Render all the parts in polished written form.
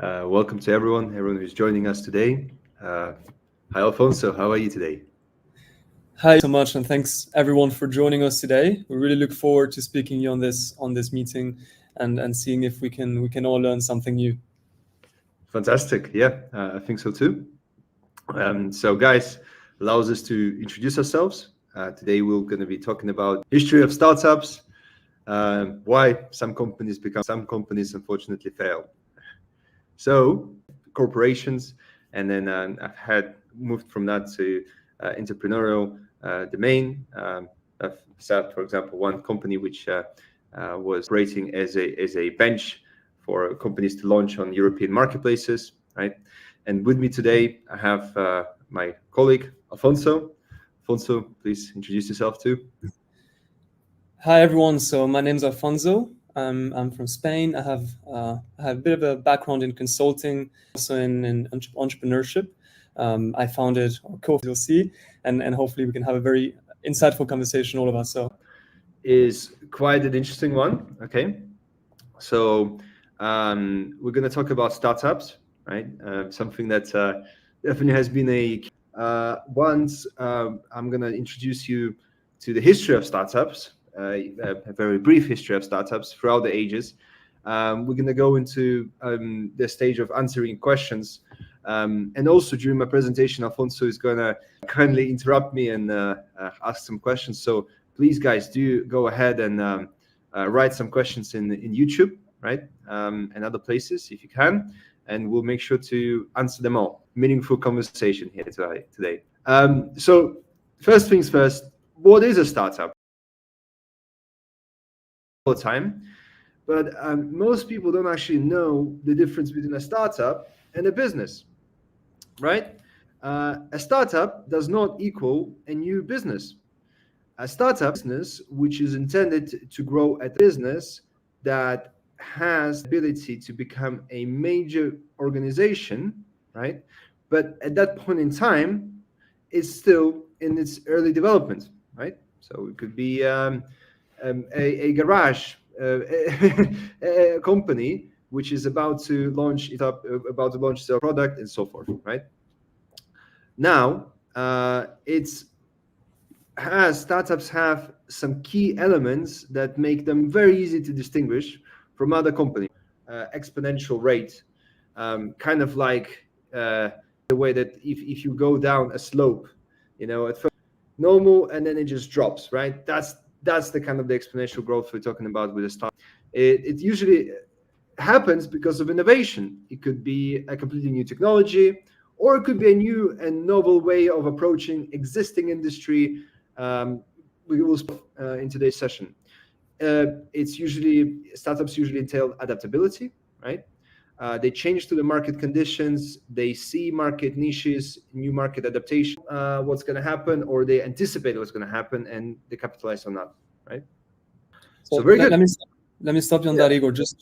Welcome to everyone who's joining us today. Hi, Alfonso. How are you today? Hi so much, and thanks everyone for joining us today. We really look forward to speaking to you on this meeting and seeing if we can all learn something new. Fantastic. Yeah, I think so too. So, guys, allows us to introduce ourselves. Today, we're going to be talking about history of startups, why some companies become, some companies unfortunately fail. So, corporations, and then I've had moved from that to entrepreneurial domain. I've set up, for example, one company which was operating as a bench for companies to launch on European marketplaces, right? And with me today, I have my colleague Alfonso. Alfonso, please introduce yourself too. Hi everyone. So my name's Alfonso. I'm from Spain. I have a bit of a background in consulting, also in entrepreneurship. I founded co-founded, you'll see, and hopefully we can have a very insightful conversation, all of us. So is quite an interesting one. Okay, so we're going to talk about startups, right? Something that definitely has been once I'm going to introduce you to the history of startups, a very brief history of startups throughout the ages. We're going to go into the stage of answering questions. And also during my presentation, Alfonso is going to kindly interrupt me and ask some questions. So please, guys, do go ahead and write some questions in YouTube, right? And other places if you can. And we'll make sure to answer them all. Meaningful conversation here today. So first things first, what is a startup? All the time, but most people don't actually know the difference between a startup and a business, right? A startup does not equal a new business. A startup business, which is intended to grow a business that has the ability to become a major organization, right? But at that point in time, it's still in its early development, right? So it could be a garage, a company which is about to launch their product and so forth, right? Now, startups have some key elements that make them very easy to distinguish from other companies. Exponential rate, kind of like the way that if you go down a slope, at first normal and then it just drops, right? That's the kind of the exponential growth we're talking about with a startup. It usually happens because of innovation. It could be a completely new technology, or it could be a new and novel way of approaching existing industry. We will in today's session. Startups usually entail adaptability, right? They change to the market conditions. They see market niches, new market adaptation, what's going to happen, or they anticipate what's going to happen, and they capitalize on that, right? So very good. Let me stop you on that, Egor. Just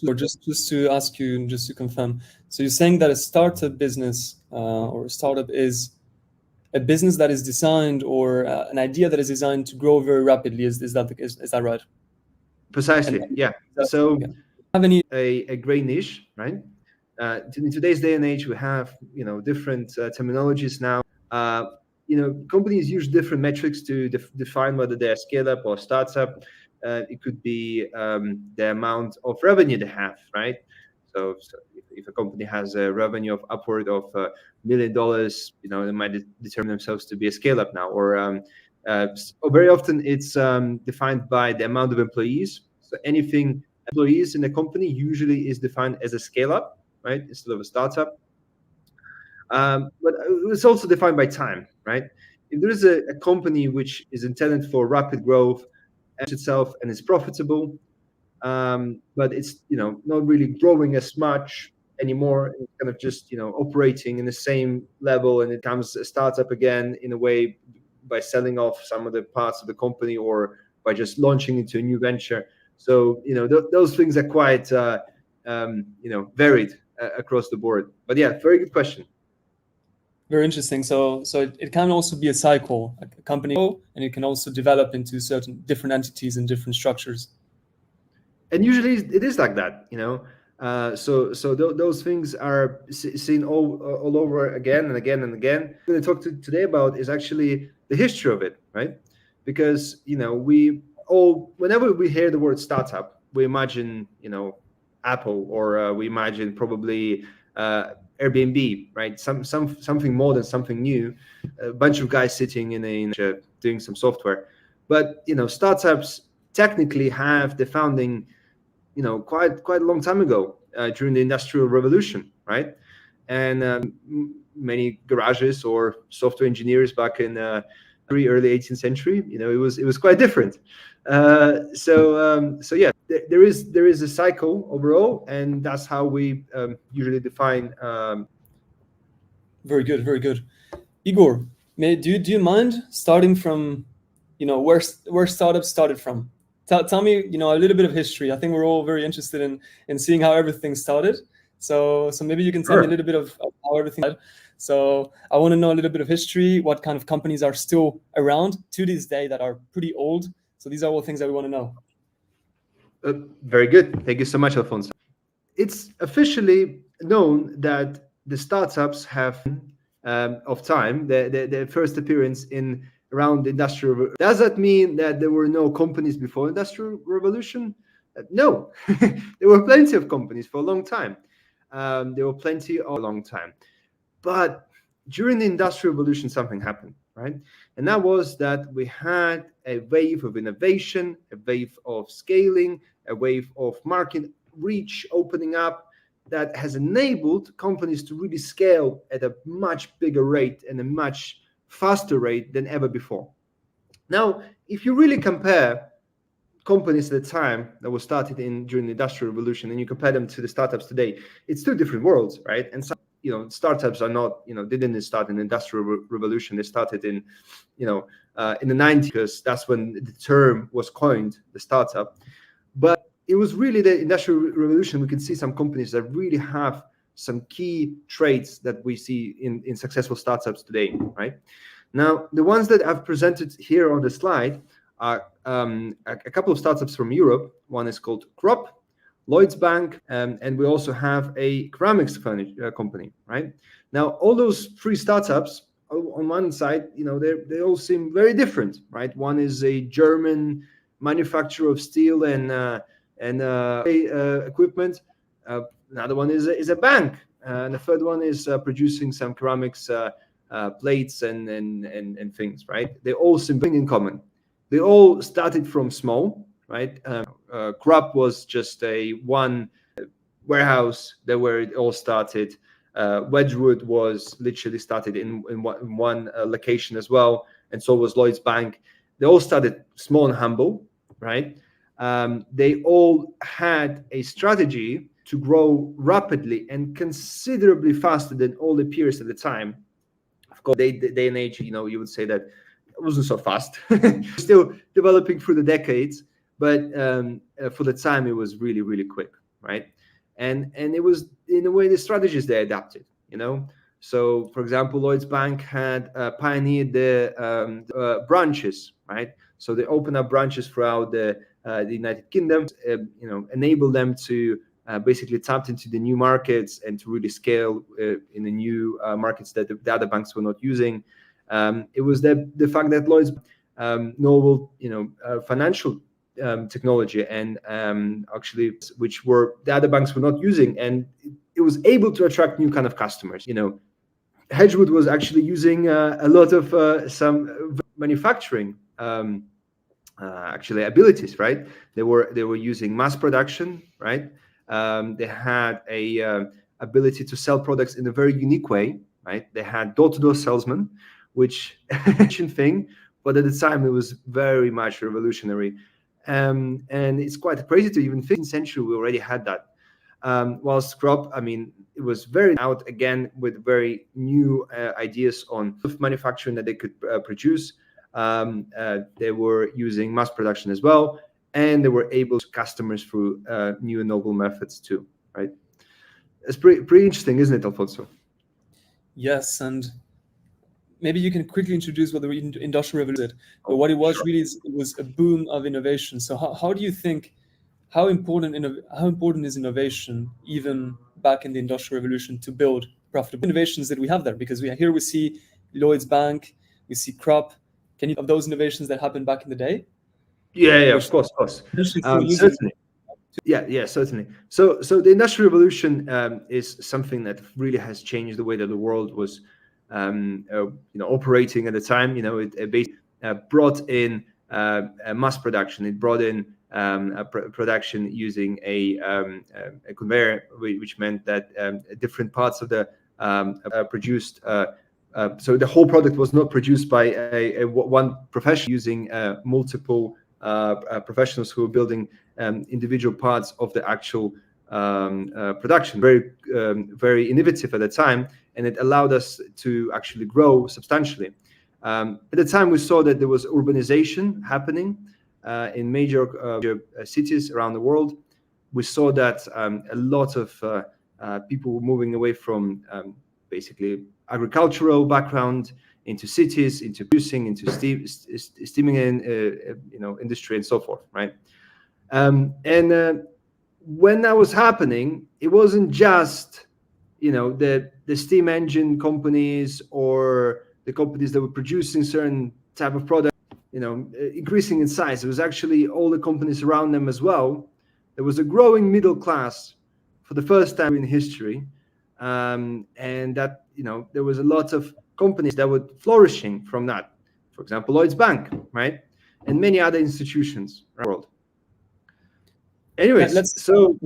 to ask you, just to confirm. So you're saying that a startup business or a startup is a business that is designed, or an idea that is designed to grow very rapidly. Is that right? Precisely. Yeah. So have a great niche, right? In today's day and age, we have different terminologies now. Companies use different metrics to define whether they're a scale-up or startup. It could be the amount of revenue they have, right? So if a company has a revenue of upward of $1 million, they might determine themselves to be a scale-up now. Or very often it's defined by the amount of employees. So anything employees in a company usually is defined as a scale-up, right, instead of a startup. But it's also defined by time, right? If there is a company which is intended for rapid growth itself and is profitable, but it's not really growing as much anymore, it's kind of just operating in the same level, and it becomes a startup again in a way by selling off some of the parts of the company or by just launching into a new venture. So those things are quite varied across the board. But yeah, very good question. Very interesting. So it can also be a cycle, a company, and it can also develop into certain different entities and different structures. And usually it is like that. Those things are seen all over again and again and again. What I'm going to talk today about is actually the history of it, right? Because whenever we hear the word startup, we imagine Apple, or we imagine probably Airbnb, right? Something more than something new, a bunch of guys sitting in a doing some software. But startups technically have the founding quite a long time ago, during the Industrial Revolution, right? And many garages or software engineers back in early 18th century, it was quite different. Yeah, there is a cycle overall, and that's how we usually define. Very good, very good. Igor, do you mind starting from, where startups started from? Tell me, a little bit of history. I think we're all very interested in seeing how everything started. So maybe you can tell me a little bit of how everything started. So I want to know a little bit of history, what kind of companies are still around to this day that are pretty old. So these are all things that we want to know. Very good. Thank you so much, Alfonso. It's officially known that the startups have of time, their first appearance in around the Industrial. Does that mean that there were no companies before Industrial Revolution? No, there were plenty of companies for a long time. There were plenty of a long time, but during the Industrial Revolution, something happened, right? And that was that we had a wave of innovation, a wave of scaling, a wave of market reach opening up, that has enabled companies to really scale at a much bigger rate and a much faster rate than ever before. Now, if you really compare companies at the time that were started during the Industrial Revolution, and you compare them to the startups today, it's two different worlds, right? And startups are not, they didn't start in the Industrial Revolution. They started in the 90s, because that's when the term was coined, the startup. But it was really the Industrial Revolution. We can see some companies that really have some key traits that we see in successful startups today, right? Now, the ones that I've presented here on the slide are a couple of startups from Europe. One is called Crop, Lloyds Bank, and we also have a ceramics company, right? Now, all those three startups, on one side, they all seem very different, right? One is a German manufacturer of steel and equipment. Another one is a bank, and the third one is producing some ceramics plates and things, right? They all seem in common. They all started from small, right? Crop was just a one warehouse where it all started. Wedgwood was literally started in one location as well, and so was Lloyds Bank. They all started small and humble, right? They all had a strategy to grow rapidly and considerably faster than all the peers at the time. Of course, day and age, you would say that it wasn't so fast. Still developing through the decades, but for the time, it was really, really quick, right? And it was, in a way, the strategies they adapted, So, for example, Lloyds Bank had pioneered the branches, right? So they opened up branches throughout the United Kingdom, enable them to basically tap into the new markets and to really scale in the new markets that the other banks were not using. It was the fact that Lloyds novel, financial technology and actually which were the other banks were not using, and it was able to attract new kind of customers. Hedgewood was actually using a lot of some manufacturing actually abilities, right? They were using mass production, right? They had a ability to sell products in a very unique way, right? They had door-to-door salesmen, which thing, but at the time it was very much revolutionary. And it's quite crazy to even 15th century we already had that. Whilst Crop, it was very out again with very new ideas on manufacturing that they could produce. They were using mass production as well, and they were able to customers through new and novel methods too, right? It's pretty interesting, isn't it, Alfonso? Yes, and maybe you can quickly introduce what the Industrial Revolution did. But what it was really is it was a boom of innovation. So how do you think how important is innovation even back in the Industrial Revolution to build profitable innovations that we have there? Because we see Lloyd's Bank, we see Crop. Can you of those innovations that happened back in the day? Yeah, Which of course. using Certainly. Yeah, certainly. So the Industrial Revolution is something that really has changed the way that the world was, operating at the time. It basically brought in mass production. It brought in production using a conveyor, which meant that different parts of the produced. So the whole product was not produced by one professional using multiple professionals who were building individual parts of the actual production. Very innovative at the time, and it allowed us to actually grow substantially. At the time, we saw that there was urbanization happening in major cities around the world. We saw that a lot of people were moving away from basically agricultural background into cities, into producing, into steaming industry and so forth, right? When that was happening, it wasn't just the steam engine companies or the companies that were producing certain type of product increasing in size. It was actually all the companies around them as well. There was a growing middle class for the first time in history, and that there was a lot of companies that were flourishing from that. For example, Lloyd's Bank, right, and many other institutions around the world. Anyways, let's talk,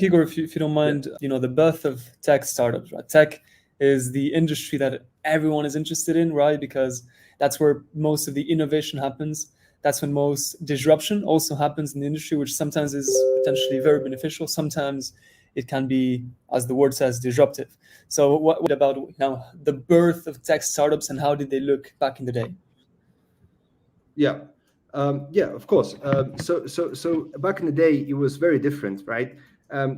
Igor, if you don't mind. Yeah. The birth of tech startups, right? Tech is the industry that everyone is interested in, right? Because that's where most of the innovation happens. That's when most disruption also happens in the industry, which sometimes is potentially very beneficial. Sometimes it can be, as the word says, disruptive. So what about the birth of tech startups, and how did they look back in the day? Yeah, of course. So back in the day, it was very different, right?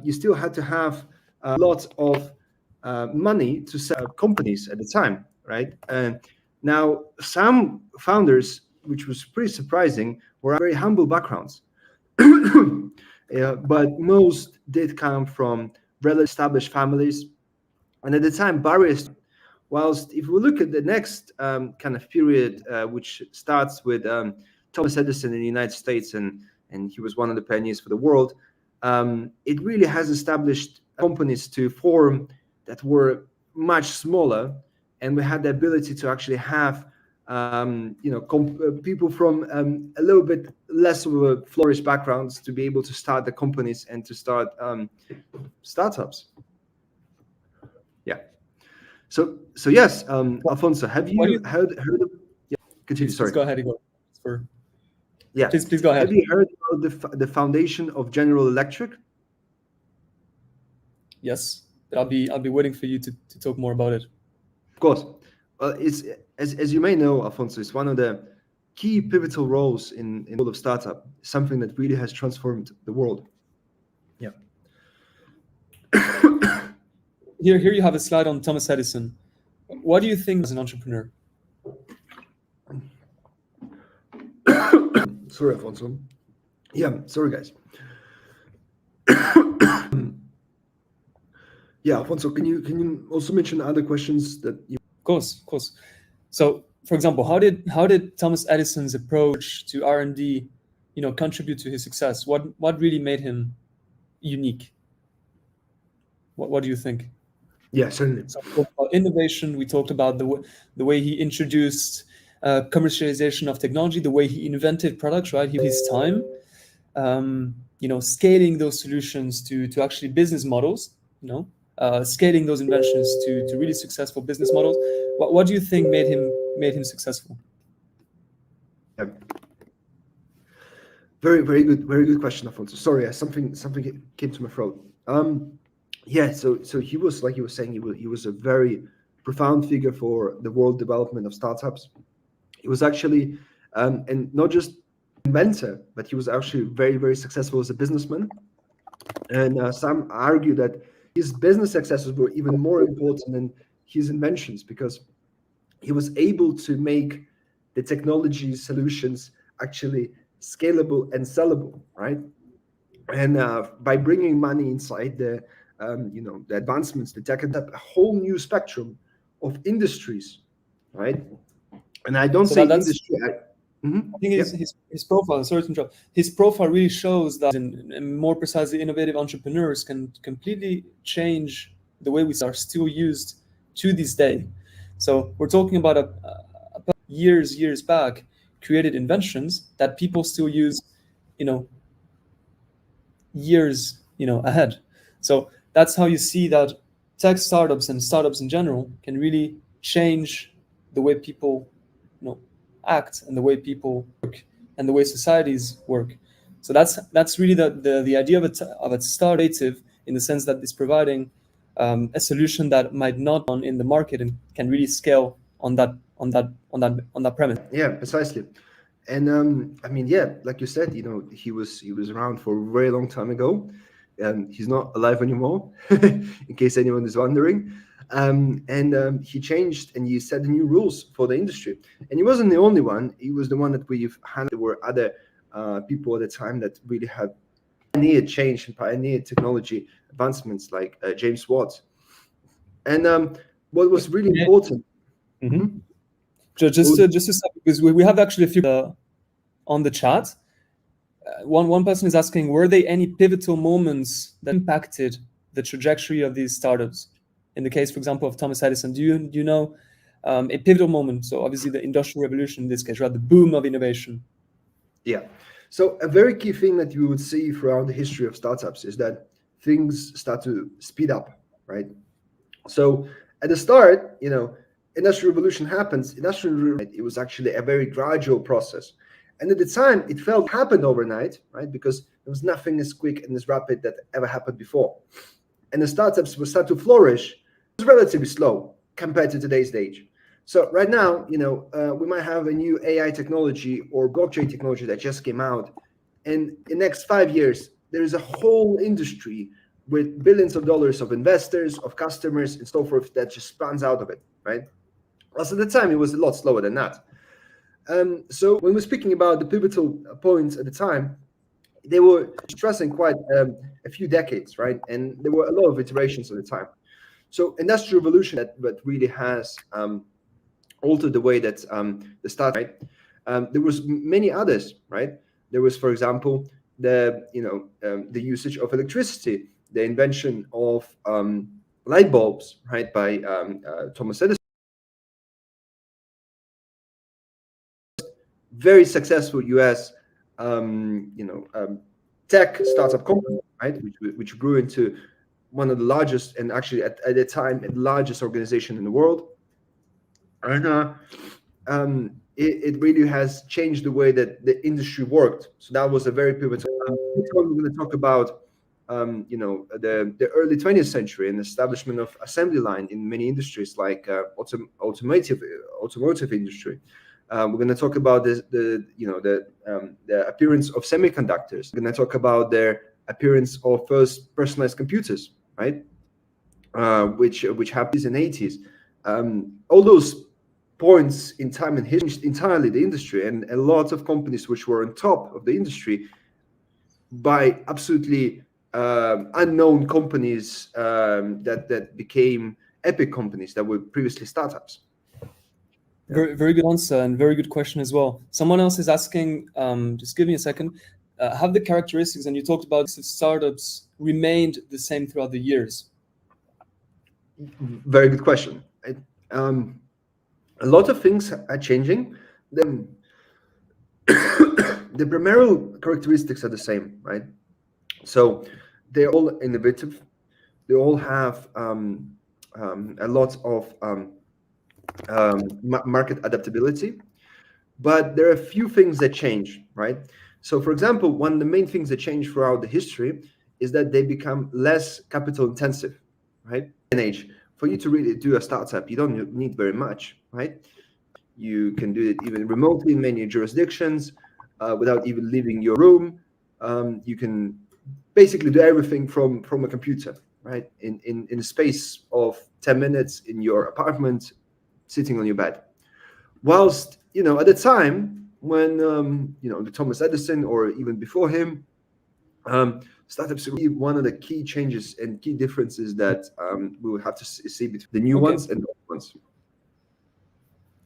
You still had to have a lot of money to set up companies at the time, right? Now, some founders, which was pretty surprising, were very humble backgrounds. But most did come from well-established families. And at the time, barriers, whilst if we look at the next kind of period, which starts with Thomas Edison in the United States, and he was one of the pioneers for the world, it really has established companies to form that were much smaller, and we had the ability to actually have people from a little bit less of a flourished backgrounds to be able to start the companies and to start startups. Yeah. So yes, Alfonso, have you heard of? Yeah, continue. Sorry. Please go ahead, Igor. Yeah. Please go ahead. Have you heard about the foundation of General Electric? Yes, I'll be waiting for you to talk more about it. Of course. Well, it's as you may know, Alfonso, it's one of the key pivotal roles in the world of startup. Something that really has transformed the world. Yeah. Here you have a slide on Thomas Edison. What do you think as an entrepreneur? Sorry, Alfonso. Yeah, sorry, guys. Yeah, Alfonso, can you also mention other questions that you? Of course. So, for example, how did Thomas Edison's approach to R&D, contribute to his success? What really made him unique? What do you think? Yeah, certainly. So, innovation. We talked about the way he introduced commercialization of technology, the way he invented products, right? His time, scaling those solutions to actually business models, scaling those inventions to really successful business models. What do you think made him successful? Yeah. Very good question, Alfonso. Sorry, something came to my throat. So he was, like you were saying, he was a very profound figure for the world development of startups. He was actually, and not just inventor, but he was actually very successful as a businessman. And some argue that his business successes were even more important than his inventions, because he was able to make the technology solutions actually scalable and sellable, right? And by bringing money inside the advancements, the tech, and a whole new spectrum of industries, right? And I don't So say that's industry. I think Yeah, his profile. Sorry to interrupt. His profile really shows that, and more precisely, innovative entrepreneurs can completely change the way we are still used to this day. So we're talking about years back created inventions that people still use, you know, years, ahead. So that's how you see that tech startups and startups in general can really change the way people, act and the way people work and the way societies work. So that's really the idea of a startup in the sense that it's providing a solution that might not be in the market and can really scale on that premise. yeah, precisely. And I mean, yeah, like you said, he was around for a very long time ago. He's not alive anymore, in case anyone is wondering. And he changed and he set the new rules for the industry. And he wasn't the only one. He was the one that we've had. There were other people at the time that really had pioneered change and pioneered technology advancements, like James Watt. And what was really Yeah. important. Mhm. Mhm. Just to say, because we have actually a few on the chat. One person is asking, were there any pivotal moments that impacted the trajectory of these startups? In the case, for example, of Thomas Edison, do you know a pivotal moment? So obviously the Industrial Revolution in this case, right? The boom of innovation. Yeah. So a very key thing that you would see throughout the history of startups is that things start to speed up, right? So at the start, industrial revolution happens. It was actually a very gradual process. And at the time, it felt happened overnight, right? Because there was nothing as quick and as rapid that ever happened before. And the startups will start to flourish. It was relatively slow compared to today's stage. So right now, we might have a new AI technology or blockchain technology that just came out. And in the next 5 years, there is a whole industry with billions of dollars of investors, of customers, and so forth that just spans out of it, right? Also, at the time, it was a lot slower than that. So when we're speaking about the pivotal points at the time, they were stressing quite a few decades, right? And there were a lot of iterations at the time. So industrial revolution that really has altered the way that the start, right? There was many others, right? There was, for example, the usage of electricity, the invention of light bulbs, right, by Thomas Edison. Very successful U.S. Tech startup company, right, which grew into one of the largest, and actually at the time, the largest organization in the world. And it really has changed the way that the industry worked. So that was a very pivotal. We're going to talk about the early 20th century and establishment of assembly line in many industries like automotive industry. We're going to talk about the appearance of semiconductors. We're going to talk about their appearance of first personalized computers, right? Which happened in the 80s. All those points in time and history changed entirely the industry, and a lot of companies which were on top of the industry by absolutely unknown companies that became epic companies that were previously startups. Yeah. Very, very good answer and very good question as well. Someone else is asking, just give me a second, have the characteristics, and you talked about startups, remained the same throughout the years? Very good question. A lot of things are changing. The primary characteristics are the same, right? So they're all innovative. They all have a lot of market adaptability, but there are a few things that change, right? So, for example, one of the main things that change throughout the history is that they become less capital intensive, right? In age, for you to really do a startup, you don't need very much, right? You can do it even remotely in many jurisdictions without even leaving your room. You can basically do everything from a computer, right? In a space of 10 minutes in your apartment, sitting on your bed. Whilst, at the time when, the Thomas Edison or even before him, Startups are really one of the key changes and key differences that we will have to see between the new Okay. ones and the old ones.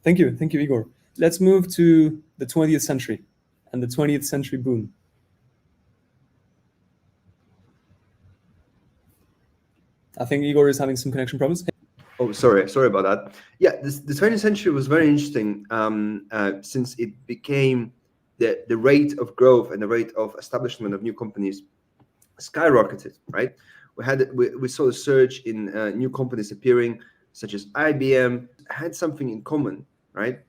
Thank you, Igor. Let's move to the 20th century and the 20th century boom. I think Igor is having some connection problems. Oh, sorry about that. Yeah, the 20th century was very interesting since it became the rate of growth and the rate of establishment of new companies skyrocketed, right? We saw a surge in new companies appearing, such as IBM, had something in common, right?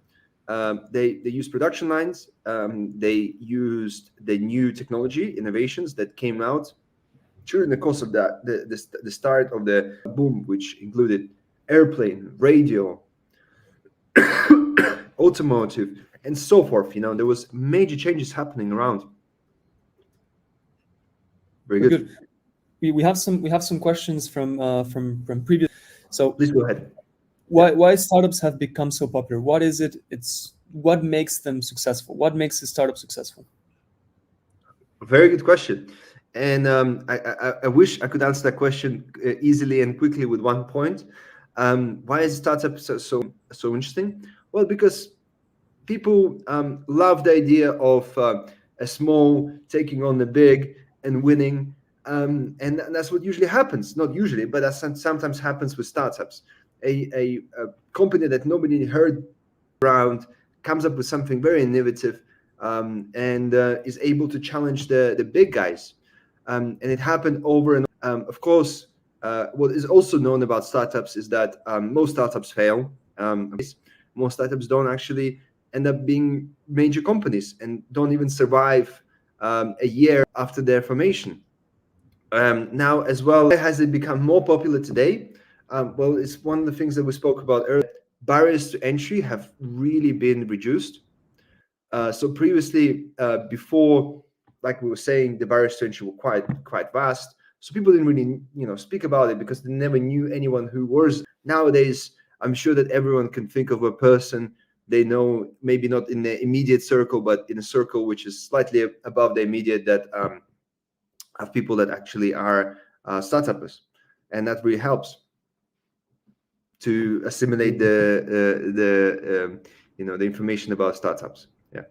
They used production lines. They used the new technology innovations that came out during the course of the start of the boom, which included airplane, radio, automotive, and so forth. There was major changes happening around. Very good. We have some questions from previous. So please go ahead. Why startups have become so popular? What is it? What makes them successful? What makes a startup successful? Very good question. And I wish I could answer that question easily and quickly with one point. Why is startup so interesting? Well, because people love the idea of a small taking on the big and winning, and that's what usually happens. Not usually, but that sometimes happens with startups. A company that nobody heard around comes up with something very innovative and is able to challenge the big guys. And it happened over and of course, what is also known about startups is that most startups fail. Most startups don't actually end up being major companies and don't even survive a year after their formation. Now, as well, has it become more popular today? Well, it's one of the things that we spoke about earlier. Barriers to entry have really been reduced. So previously, before, like we were saying, the barriers to entry were quite vast. So people didn't really, speak about it because they never knew anyone who was. Nowadays, I'm sure that everyone can think of a person they know, maybe not in the immediate circle, but in a circle which is slightly above the immediate, that have people that actually are startuppers, and that really helps to assimilate the information about startups. Yeah.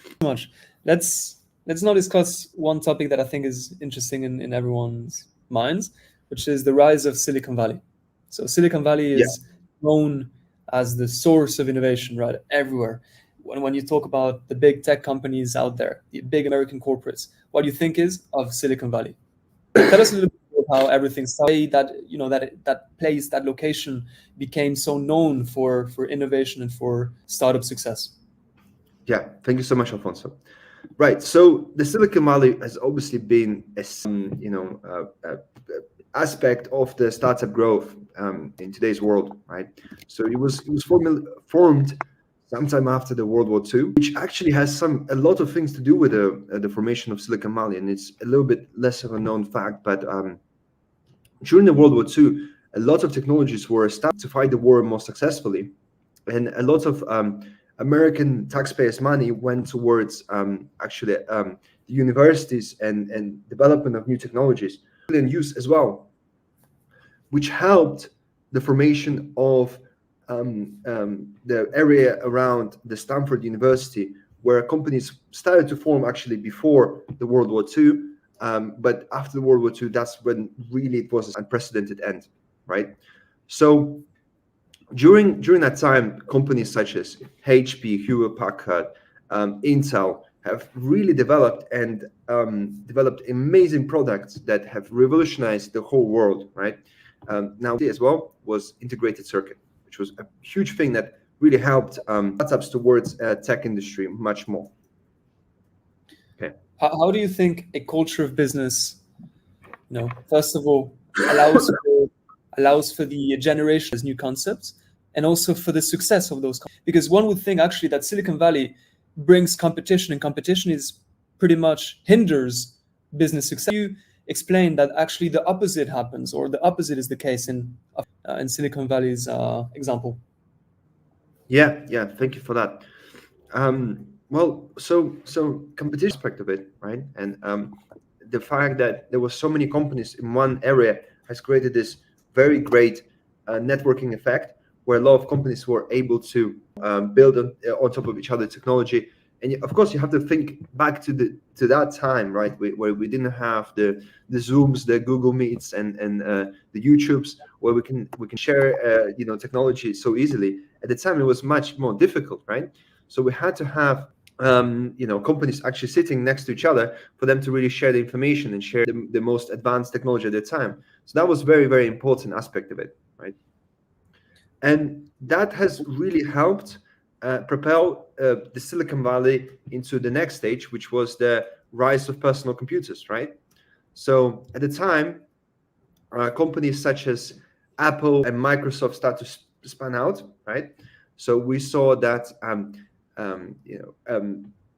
So much. Let's now discuss one topic that I think is interesting in everyone's minds, which is the rise of Silicon Valley. So Silicon Valley is known as the source of innovation, right? Everywhere. When you talk about the big tech companies out there, the big American corporates, what do you think is of Silicon Valley? Tell us a little bit about how everything started. That place, that location became so known for innovation and for startup success. Yeah, thank you so much, Alfonso. Right, so the Silicon Valley has obviously been a aspect of the startup growth in today's world, right? So it was formed sometime after the World War II, which actually has a lot of things to do with the formation of Silicon Valley, and it's a little bit less of a known fact. But during the World War II, a lot of technologies were established to fight the war more successfully, and a lot of American taxpayers' money went towards the universities and development of new technologies and use as well, which helped the formation of the area around the Stanford University, where companies started to form actually before the World War II. But after the World War II, that's when really it was an unprecedented end, right? So during that time, companies such as HP, Hewlett Packard, Intel have really developed amazing products that have revolutionized the whole world, right? Now, as well was integrated circuit, which was a huge thing that really helped startups towards tech industry much more. Okay. How do you think a culture of business, first of all, allows for the generation of new concepts and also for the success of those companies? Because one would think actually that Silicon Valley brings competition, and competition is pretty much hinders business success. You explain that actually the opposite happens, or the opposite is the case in Silicon Valley's example. Yeah, thank you for that. Well, so competition aspect of it, right? And the fact that there were so many companies in one area has created this very great networking effect, where a lot of companies were able to build on top of each other technology. And of course, you have to think back to that time, right, where we didn't have the Zooms, the Google Meets, and the YouTubes, where we can share technology so easily. At the time, it was much more difficult, right? So we had to have companies actually sitting next to each other for them to really share the information and share the most advanced technology at the time. So that was very, very important aspect of it, right? And that has really helped propel the Silicon Valley into the next stage, which was the rise of personal computers, right? So at the time, companies such as Apple and Microsoft start to span out, right? So we saw that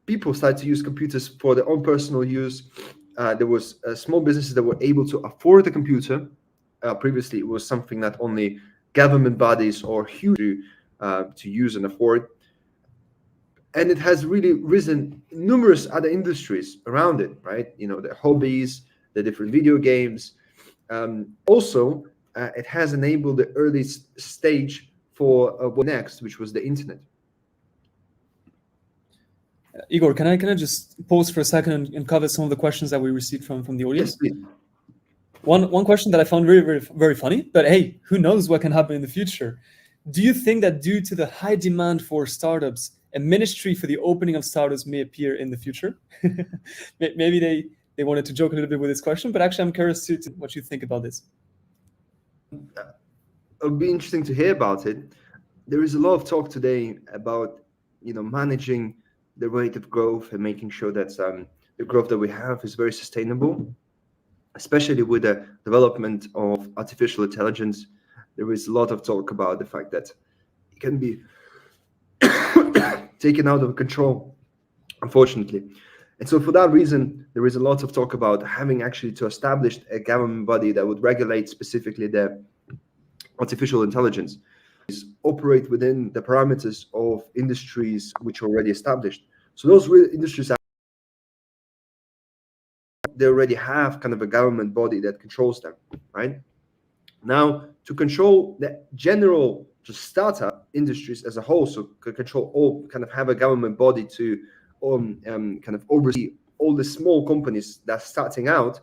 people started to use computers for their own personal use. There was small businesses that were able to afford a computer. Previously, it was something that only government bodies or huge to use and afford. And it has really risen numerous other industries around it, right? The hobbies, the different video games. Also, it has enabled the early stage for what next, which was the internet. Egor, can I just pause for a second and cover some of the questions that we received from the audience? Yes, please. One question that I found very, very, very funny, but hey, who knows what can happen in the future? Do you think that due to the high demand for startups, a ministry for the opening of startups may appear in the future? Maybe they wanted to joke a little bit with this question, but actually I'm curious to what you think about this. It would be interesting to hear about it. There is a lot of talk today about managing the rate of growth and making sure that the growth that we have is very sustainable, especially with the development of artificial intelligence. There is a lot of talk about the fact that it can be taken out of control, unfortunately. And so for that reason, there is a lot of talk about having actually to establish a government body that would regulate specifically the artificial intelligence, operate within the parameters of industries which are already established. So those industries, they already have kind of a government body that controls them, right? Now, to control the general just startup industries as a whole, so control all, kind of have a government body to kind of oversee all the small companies that's starting out,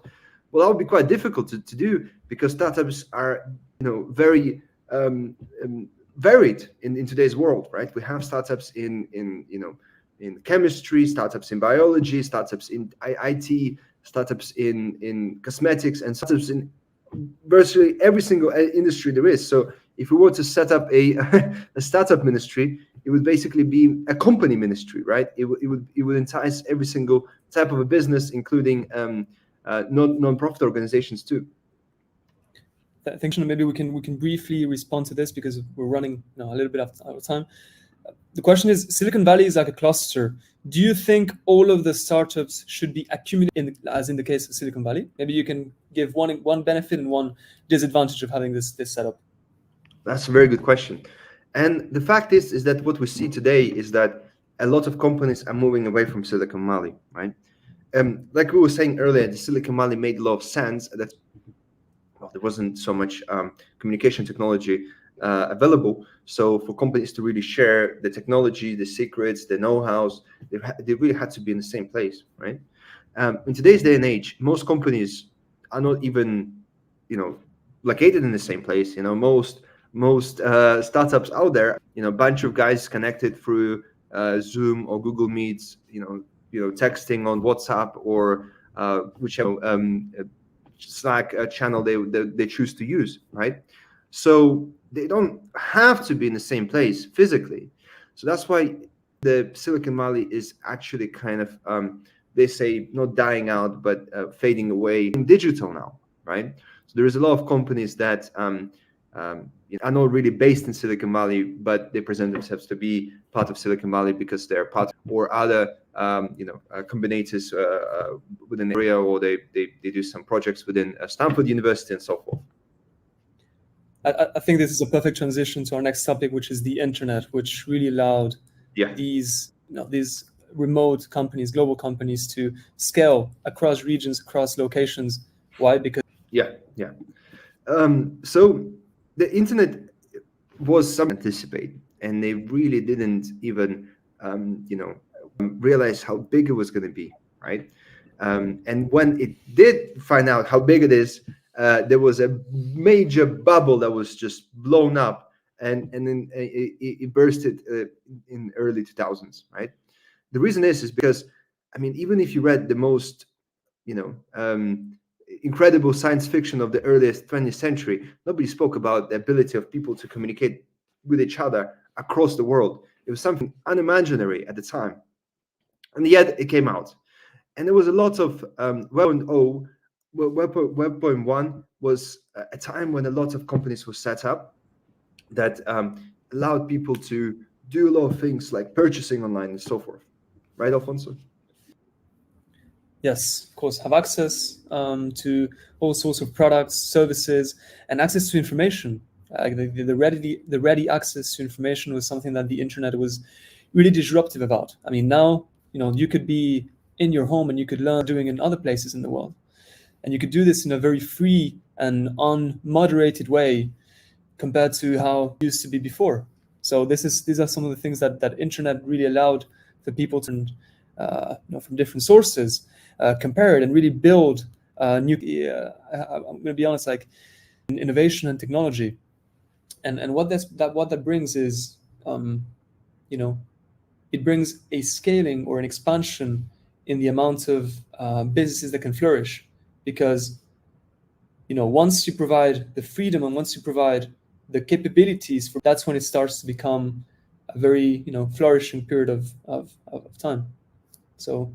well, that would be quite difficult to do, because startups are very varied in today's world, right? We have startups in chemistry, startups in biology, startups in IT, startups in cosmetics, and startups in virtually every single industry there is. So if we were to set up a startup ministry, it would basically be a company ministry, right? It would entice every single type of a business, including non-profit organizations too. Thanks. Maybe we can briefly respond to this because we're running a little bit out of time. The question is, Silicon Valley is like a cluster. Do you think all of the startups should be accumulated, as in the case of Silicon Valley? Maybe you can give one benefit and one disadvantage of having this setup. That's a very good question. And the fact is that what we see today is that a lot of companies are moving away from Silicon Valley, right? Like we were saying earlier, the Silicon Valley made a lot of sense that there wasn't so much communication technology available. So for companies to really share the technology, the secrets, the know-hows, they really had to be in the same place, right? In today's day and age, most companies are not even, located in the same place. Most startups out there, a bunch of guys connected through Zoom or Google Meets, texting on WhatsApp or whichever Slack channel they choose to use, right? So they don't have to be in the same place physically. So that's why the Silicon Valley is actually kind of, they say, not dying out, but fading away in digital now, right? So there is a lot of companies that are not really based in Silicon Valley, but they present themselves to be part of Silicon Valley because they're part or other combinators within the area, or they do some projects within Stanford University and so forth. I think this is a perfect transition to our next topic, which is the internet, which really allowed these remote companies, global companies, to scale across regions, across locations. Why? Because Yeah. So the internet was something to anticipate, and they really didn't even, realize how big it was going to be, right? And when it did find out how big it is, there was a major bubble that was just blown up, and then it bursted in early 2000s, right? The reason is because, I mean, even if you read the most, you know, incredible science fiction of the earliest 20th century, nobody spoke about the ability of people to communicate with each other across the world. It was something unimaginary at the time. And yet it came out. And there was a lot of Web 1.0. Web 1.1 was a time when a lot of companies were set up that allowed people to do a lot of things like purchasing online and so forth. Right, Alfonso? yes, of course, have access to all sorts of products, services, and access to information. The ready access to information was something that the internet was really disruptive about. I mean, now you could be in your home and you could learn doing in other places in the world, and you could do this in a very free and unmoderated way compared to how it used to be before. So these are some of the things that internet really allowed for people to from different sources, compare it and really build new. I'm going to be honest, like innovation and technology, and what that brings is, it brings a scaling or an expansion in the amount of businesses that can flourish, because once you provide the freedom and once you provide the capabilities that's when it starts to become a very flourishing period of time. So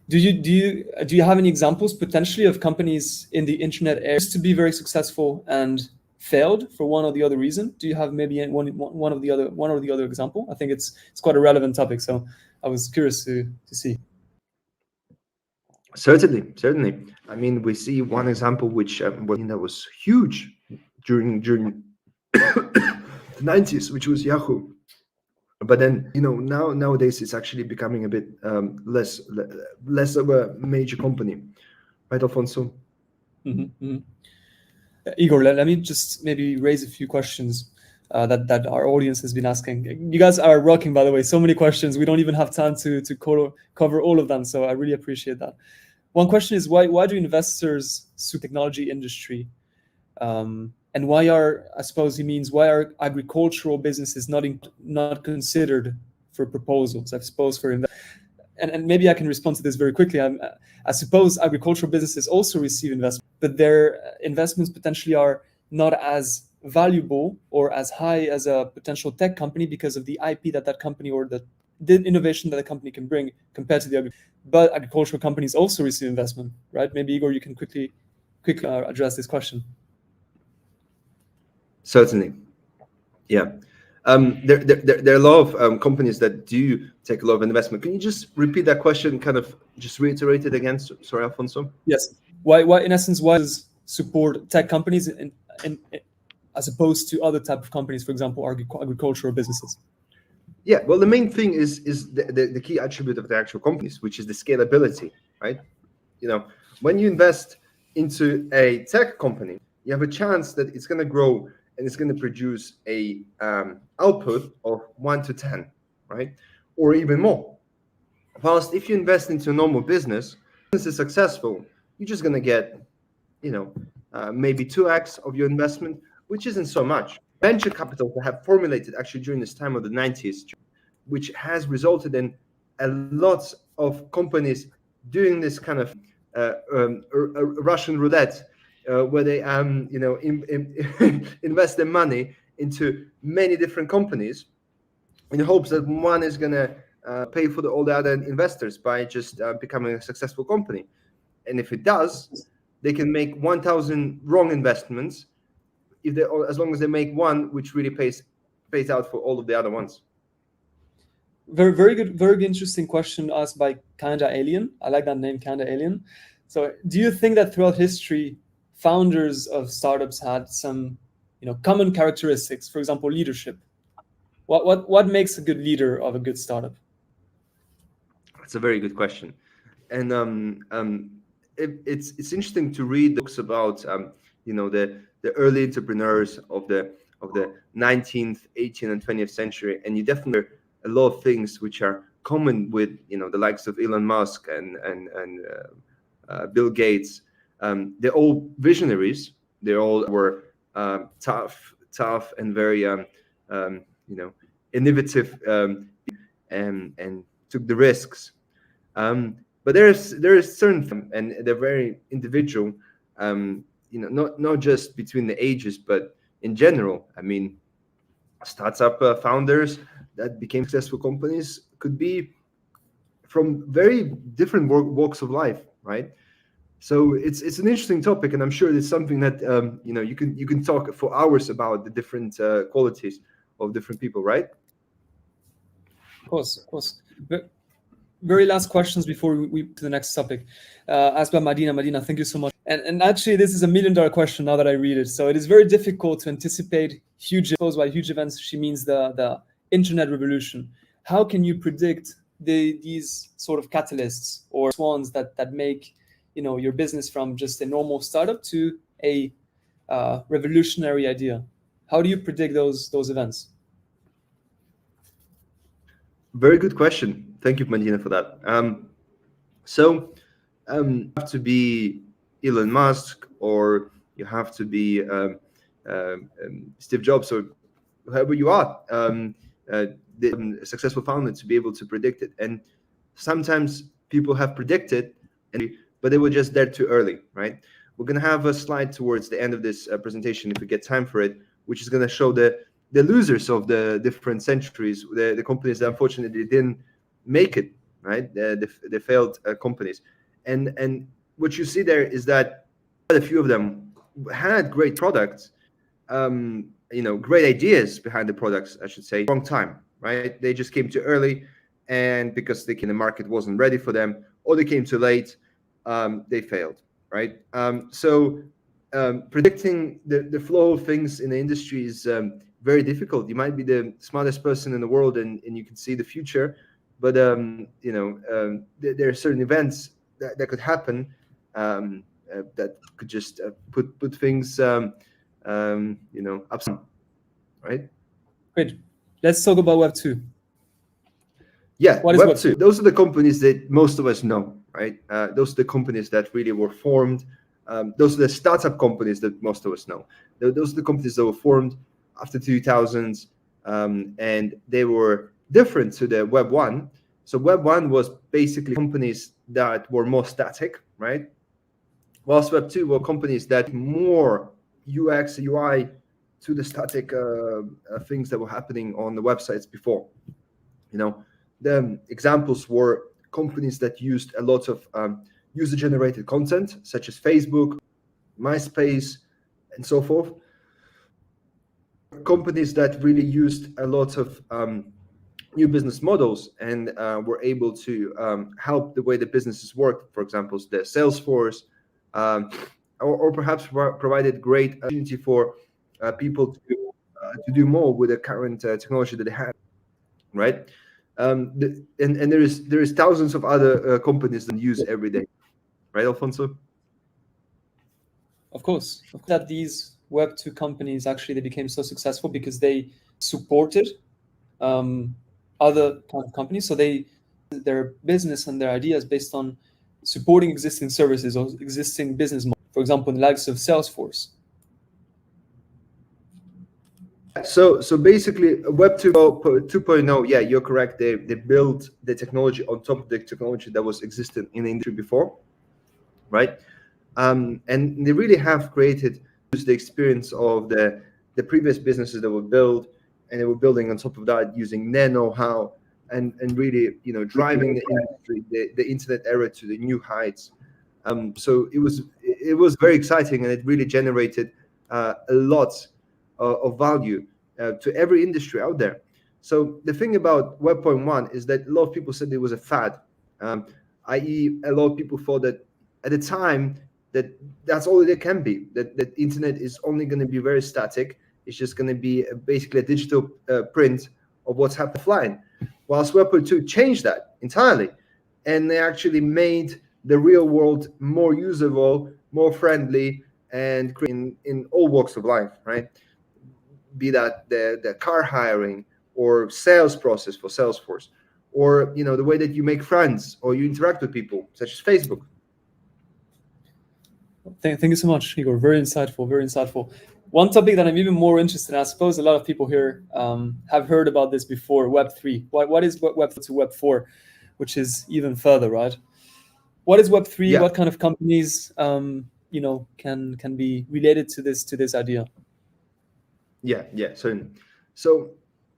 do you have any examples potentially of companies in the internet area to be very successful and failed for one or the other reason? Do you have maybe one or the other example? I think it's quite a relevant topic, so I was curious to see. Certainly. I mean, we see one example which that was huge during the 90s, which was Yahoo. But then nowadays it's actually becoming a bit less of a major company, right, Alfonso? Igor, let me just maybe raise a few questions that our audience has been asking. You guys are rocking, by the way. So many questions. We don't even have time to cover all of them. So I really appreciate that. One question is why do investors sue technology industry? And why are agricultural businesses not considered for proposals? I suppose for and maybe I can respond to this very quickly. I suppose agricultural businesses also receive investment, but their investments potentially are not as valuable or as high as a potential tech company because of the IP that company or the innovation that a company can bring compared to the other. But agricultural companies also receive investment, right? Maybe Igor, you can quickly address this question. Certainly, yeah. There are a lot of companies that do take a lot of investment. Can you just repeat that question? Kind of just reiterate it again. Sorry, Alfonso. Yes. Why in essence, why does support tech companies in as opposed to other type of companies, for example, agricultural businesses? Yeah, well, the main thing is the key attribute of the actual companies, which is the scalability, right? When you invest into a tech company, you have a chance that it's going to grow and it's going to produce a output of 1 to 10, right? Or even more. Whilst if you invest into a normal business is successful, you're just going to get, maybe 2x of your investment, which isn't so much. Venture capital have formulated actually during this time of the 90s, which has resulted in a lot of companies doing this kind of Russian roulette, where they invest their money into many different companies in hopes that one is going to pay for all the other investors by just becoming a successful company. And if it does, they can make 1,000 wrong investments as long as they make one which really pays out for all of the other ones. Very good, very interesting question asked by Kinda Alien. I like that name, Kinda Alien. So do you think that throughout history, founders of startups had some common characteristics, for example, leadership? What makes a good leader of a good startup? That's a very good question, and it's interesting to read books about the early entrepreneurs of the 19th, 18th, and 20th century, and you definitely hear a lot of things which are common with the likes of Elon Musk and Bill Gates. They're all visionaries. They all were tough and very innovative, and took the risks. But there is certain, and they're very individual. Not just between the ages, but in general. I mean, startup founders that became successful companies could be from very different walks of life, right? So it's an interesting topic, and I'm sure it's something that you can talk for hours about the different qualities of different people, right? Of course. Very last questions before we to the next topic. Asked by Madina. Madina, thank you so much. And actually, this is a $1 million question now that I read it. So it is very difficult to anticipate huge events. She means the internet revolution. How can you predict these sort of catalysts or swans that make your business from just a normal startup to a revolutionary idea? How do you predict those events? Very good question. Thank you, Madina, for that. You have to be Elon Musk, or you have to be Steve Jobs, or whoever you are, the successful founder, to be able to predict it. And sometimes people have predicted, but they were just there too early, right? We're going to have a slide towards the end of this presentation, if we get time for it, which is going to show the losers of the different centuries, the companies that unfortunately didn't make it, right? The failed companies. And what you see there is that quite a few of them had great products, great ideas behind the products, I should say, wrong time, right? They just came too early, and because the market wasn't ready for them, or they came too late, they failed, right? Predicting the flow of things in the industry is very difficult. You might be the smartest person in the world, and you can see the future, but there are certain events that could happen that could just put things upside, right? Great. Let's talk about Web 2. Yeah, what is Web 2? Those are the companies that most of us know, right? Those are the companies that really were formed. Those are the startup companies that most of us know. Those are the companies that were formed after 2000s, and they were different to the Web 1. So Web 1 was basically companies that were more static, right? Whilst Web 2 were companies that more UX, UI to the static things that were happening on the websites before. The examples were companies that used a lot of user-generated content, such as Facebook, MySpace, and so forth. Companies that really used a lot of new business models and were able to help the way the businesses worked. For example, the Salesforce, or perhaps provided great opportunity for people to do more with the current technology that they have, right? And there is thousands of other companies that use every day, right, Alfonso? Of course. That these Web 2 companies, actually, they became so successful because they supported other kind of companies. So their business and their ideas based on supporting existing services or existing business models. For example, in the likes of Salesforce. So basically, Web 2.0, yeah, you're correct. They built the technology on top of the technology that was existent in the industry before, right? And they really have created the experience of the previous businesses that were built, and they were building on top of that using their know-how and really driving the industry, the internet era to the new heights. So it was very exciting, and it really generated a lot of value to every industry out there. So the thing about Web.1 is that a lot of people said it was a fad, i.e. a lot of people thought that at the time that's all it can be, that internet is only going to be very static. It's just going to be basically a digital print of what's happening offline. Whilst Web.2 changed that entirely. and they actually made the real world more usable, more friendly, and in all walks of life, right? Be that the car hiring or sales process for Salesforce, or the way that you make friends or you interact with people, such as Facebook. Thank you so much, Igor. Very insightful, very insightful. One topic that I'm even more interested in, I suppose a lot of people here have heard about this before, Web3. What is Web to Web4, which is even further, right? What is Web3? Yeah. What kind of companies, can be related to this idea? Yeah. So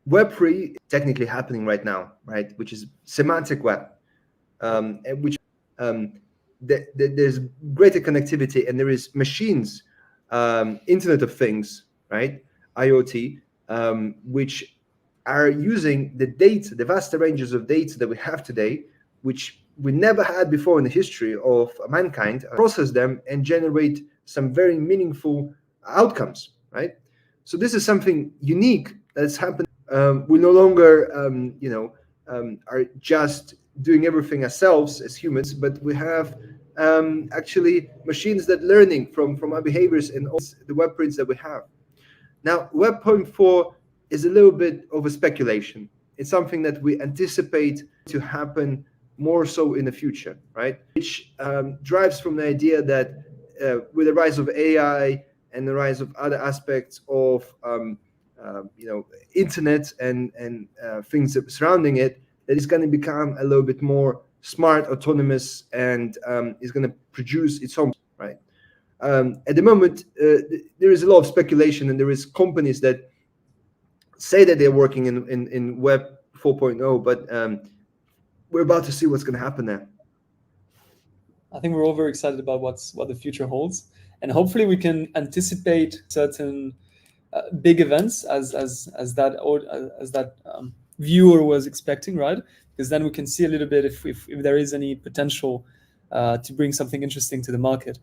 Web3 is technically happening right now, right? Which is semantic web, and which there's greater connectivity, and there is machines, Internet of Things, right? IoT, which are using the data, the vast ranges of data that we have today, which we never had before in the history of mankind, process them and generate some very meaningful outcomes, right? So this is something unique that's happened. We no longer, are just doing everything ourselves as humans, but we have actually machines that learning from our behaviors and all the web prints that we have. Now, Web.4 is a little bit of a speculation. It's something that we anticipate to happen more so in the future, right? Which drives from the idea that with the rise of AI and the rise of other aspects of internet and things that surrounding it, that it's going to become a little bit more smart, autonomous, and is going to produce its own, right? At the moment, there is a lot of speculation, and there is companies that say that they're working in Web 4.0, but we're about to see what's going to happen there. I think we're all very excited about what the future holds, and hopefully we can anticipate certain big events as that viewer was expecting, right? Because then we can see a little bit if there is any potential to bring something interesting to the market.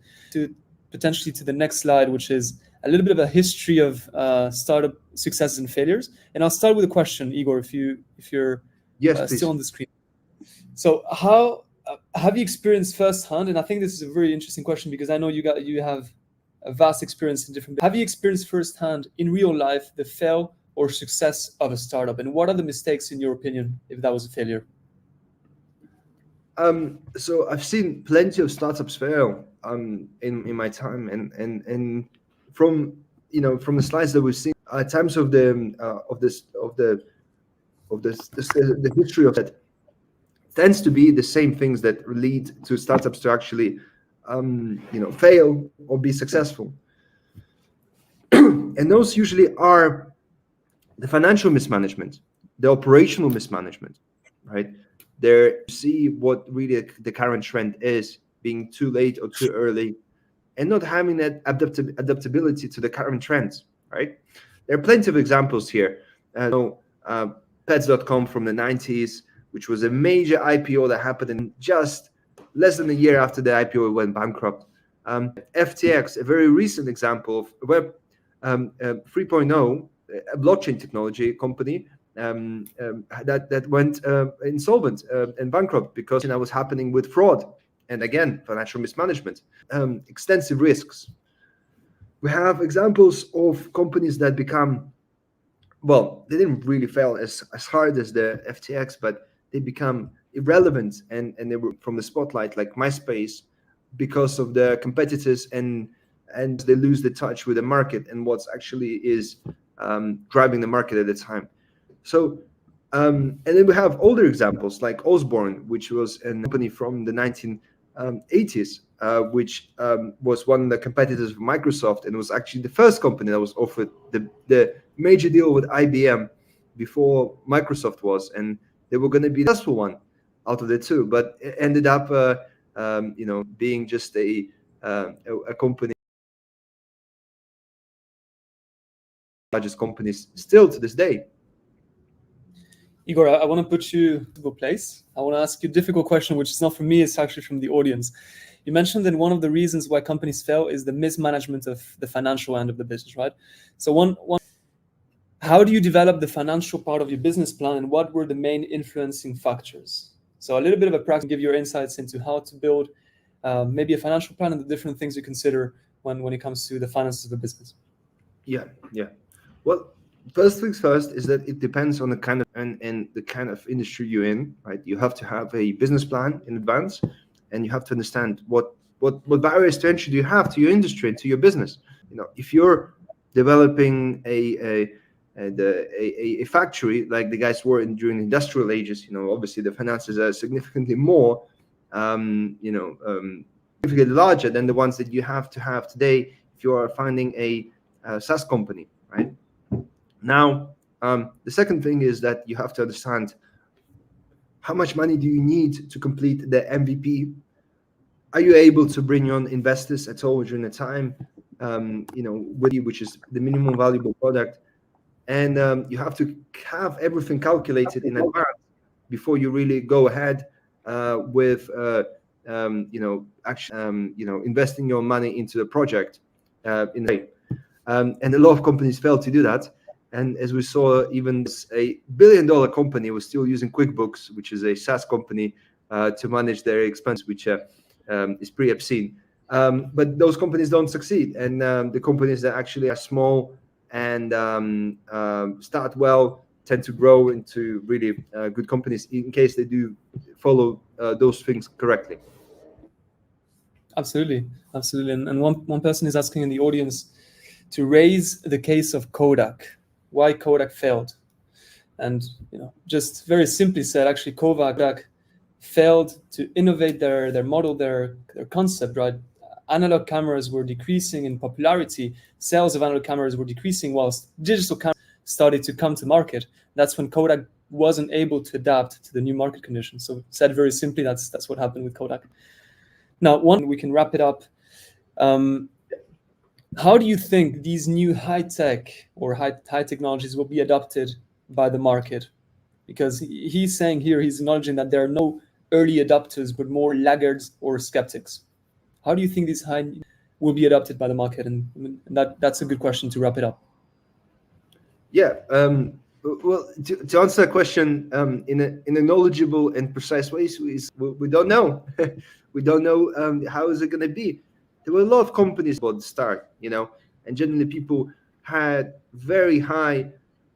Potentially to the next slide, which is a little bit of a history of startup successes and failures. And I'll start with a question, Igor, if you're still on the screen. So how have you experienced firsthand? And I think this is a very interesting question because I know you have a vast experience in different. Have you experienced firsthand in real life the fail or success of a startup, and what are the mistakes in your opinion if that was a failure? So I've seen plenty of startups fail in my time, and from the slides that we've seen at times of the history of it tends to be the same things that lead to startups to actually fail or be successful. And those usually are the financial mismanagement, the operational mismanagement, right? There you see what really the current trend is, being too late or too early, and not having that adaptability to the current trends, right? There are plenty of examples here. Pets.com from the 90s, which was a major IPO that happened in just less than a year after the IPO went bankrupt. FTX, a very recent example of Web 3.0, a blockchain technology company that went insolvent and bankrupt because was happening with fraud and, again, financial mismanagement, extensive risks. We have examples of companies that become, well, they didn't really fail as hard as the FTX, but they become irrelevant and they were from the spotlight, like MySpace, because of the competitors, and they lose the touch with the market and what's actually is driving the market at the time. So, and then we have older examples like Osborne, which was a company from the 1980s, which was one of the competitors of Microsoft, and was actually the first company that was offered the major deal with IBM before Microsoft was, and they were going to be the successful one out of the two, but it ended up, being just a company, largest companies still to this day. Igor, I want to put you to a place. I want to ask you a difficult question, which is not from me, it's actually from the audience. You mentioned that one of the reasons why companies fail is the mismanagement of the financial end of the business, right? So how do you develop the financial part of your business plan, and what were the main influencing factors So a little bit of a practice, give your insights into how to build maybe a financial plan and the different things you consider when it comes to the finances of a business. Yeah. Well, first things first is that it depends on the kind of and the kind of industry you're in, right? You have to have a business plan in advance, and you have to understand what barriers to entry do you have to your industry and to your business. If you're developing a factory like the guys were during the industrial ages, obviously the finances are significantly more, significantly larger than the ones that you have to have today if you are finding a SaaS company, right? Now, the second thing is that you have to understand how much money do you need to complete the MVP. Are you able to bring on investors at all during the time, which is the minimum valuable product? And you have to have everything calculated in advance before you really go ahead with investing your money into the project in a way. And a lot of companies fail to do that. And as we saw, even a billion-dollar company was still using QuickBooks, which is a SaaS company, to manage their expense, which is pretty obscene. But those companies don't succeed. And the companies that actually are small and start well tend to grow into really good companies in case they do follow those things correctly. Absolutely. And one person is asking in the audience to raise the case of Kodak. Why Kodak failed? And just very simply said, actually Kodak failed to innovate their model, their concept, right? Analog cameras were decreasing in popularity. Sales of analog cameras were decreasing whilst digital cameras started to come to market. That's when Kodak wasn't able to adapt to the new market conditions. So said very simply, that's what happened with Kodak. Now, we can wrap it up. How do you think these new high-tech or high technologies will be adopted by the market? Because he's saying here, he's acknowledging that there are no early adopters, but more laggards or skeptics. How do you think these high will be adopted by the market? And that's a good question to wrap it up. Yeah. Well, to answer that question in a knowledgeable and precise way, we don't know. We don't know how is it going to be. There were a lot of companies at the start, and generally people had very high,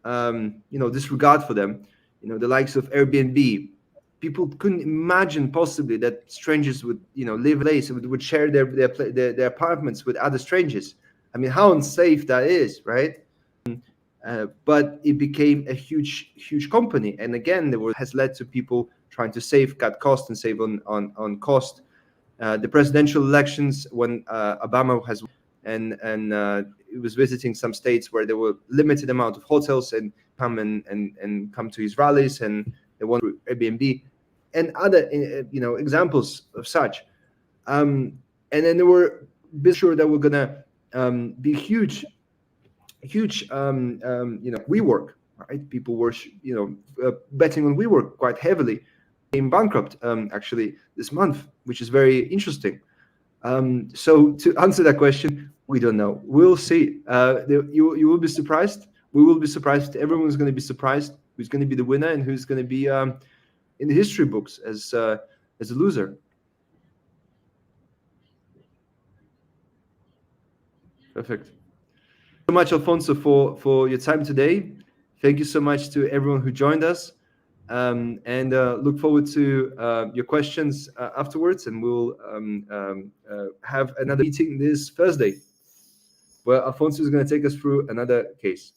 disregard for them. The likes of Airbnb. People couldn't imagine possibly that strangers would, live in a place and would share their apartments with other strangers. I mean, how unsafe that is, right? But it became a huge company, and again, has led to people trying to cut costs and save on cost. The presidential elections, when Obama has and he was visiting some states where there were limited amount of hotels and come to his rallies, and they won Airbnb and other examples of such. And then there were sure that were gonna be huge WeWork, right? People were betting on WeWork quite heavily. Came bankrupt actually this month, which is very interesting. So to answer that question, we don't know. We'll see. You will be surprised. We will be surprised. Everyone's going to be surprised who's going to be the winner and who's going to be in the history books as a loser. Perfect. So much, Alfonso, for your time today. Thank you so much to everyone who joined us, and look forward to your questions afterwards, and we'll have another meeting this Thursday where Alfonso is going to take us through another case.